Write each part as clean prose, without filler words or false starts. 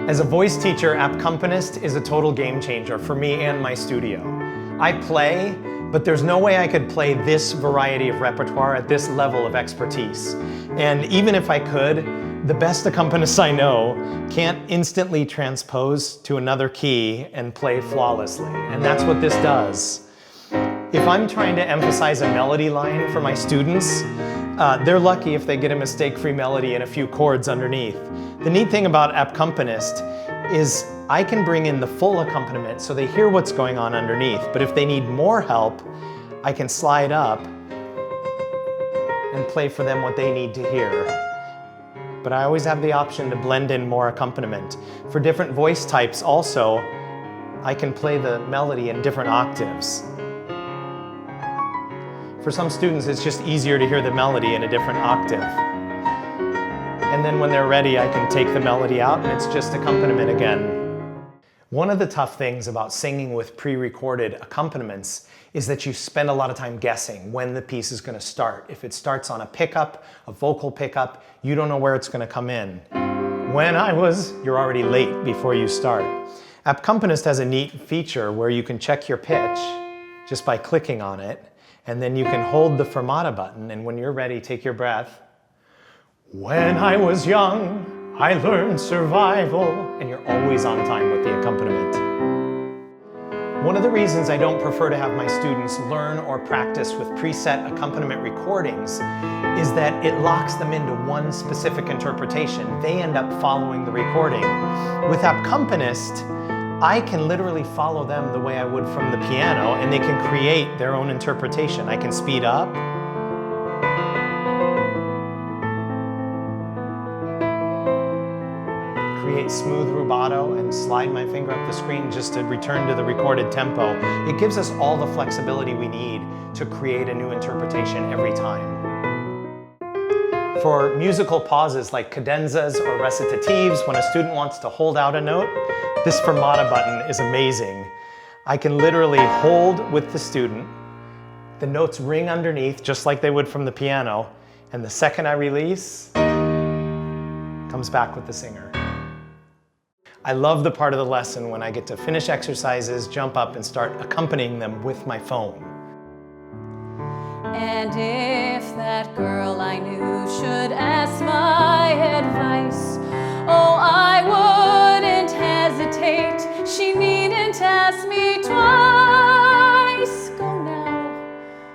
As a voice teacher, Appcompanist is a total game changer for me and my studio. I play, but there's no way I could play this variety of repertoire at this level of expertise. And even if I could, the best accompanists I know can't instantly transpose to another key and play flawlessly. And that's what this does. If I'm trying to emphasize a melody line for my students, they're lucky if they get a mistake-free melody and a few chords underneath. The neat thing about Appcompanist is I can bring in the full accompaniment so they hear what's going on underneath, but if they need more help, I can slide up and play for them what they need to hear. But I always have the option to blend in more accompaniment. For different voice types also, I can play the melody in different octaves. For some students, it's just easier to hear the melody in a different octave. And then when they're ready, I can take the melody out and it's just accompaniment again. One of the tough things about singing with pre-recorded accompaniments is that you spend a lot of time guessing when the piece is going to start. If it starts on a pickup, a vocal pickup, you don't know where it's going to come in. You're already late before you start. Appcompanist has a neat feature where you can check your pitch just by clicking on it, and then you can hold the fermata button, and when you're ready, take your breath. When I was young, I learned survival, and you're always on time with the accompaniment. One of the reasons I don't prefer to have my students learn or practice with preset accompaniment recordings is that it locks them into one specific interpretation. They end up following the recording. With Appcompanist, I can literally follow them the way I would from the piano, and they can create their own interpretation. I can speed up, create smooth rubato, and slide my finger up the screen just to return to the recorded tempo. It gives us all the flexibility we need to create a new interpretation every time. For musical pauses like cadenzas or recitatives, when a student wants to hold out a note, this fermata button is amazing. I can literally hold with the student, the notes ring underneath just like they would from the piano, and the second I release, comes back with the singer. I love the part of the lesson when I get to finish exercises, jump up, and start accompanying them with my phone. And if that girl I knew should ask my advice, oh, I wouldn't hesitate. She needn't ask me twice. Go now,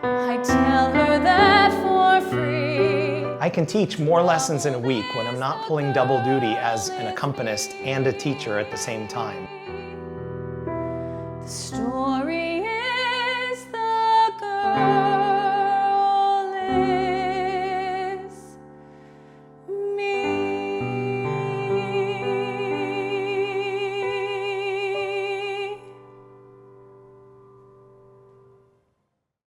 I tell her that for free. I can teach more lessons in a week when I'm not pulling double duty as an accompanist and a teacher at the same time. The story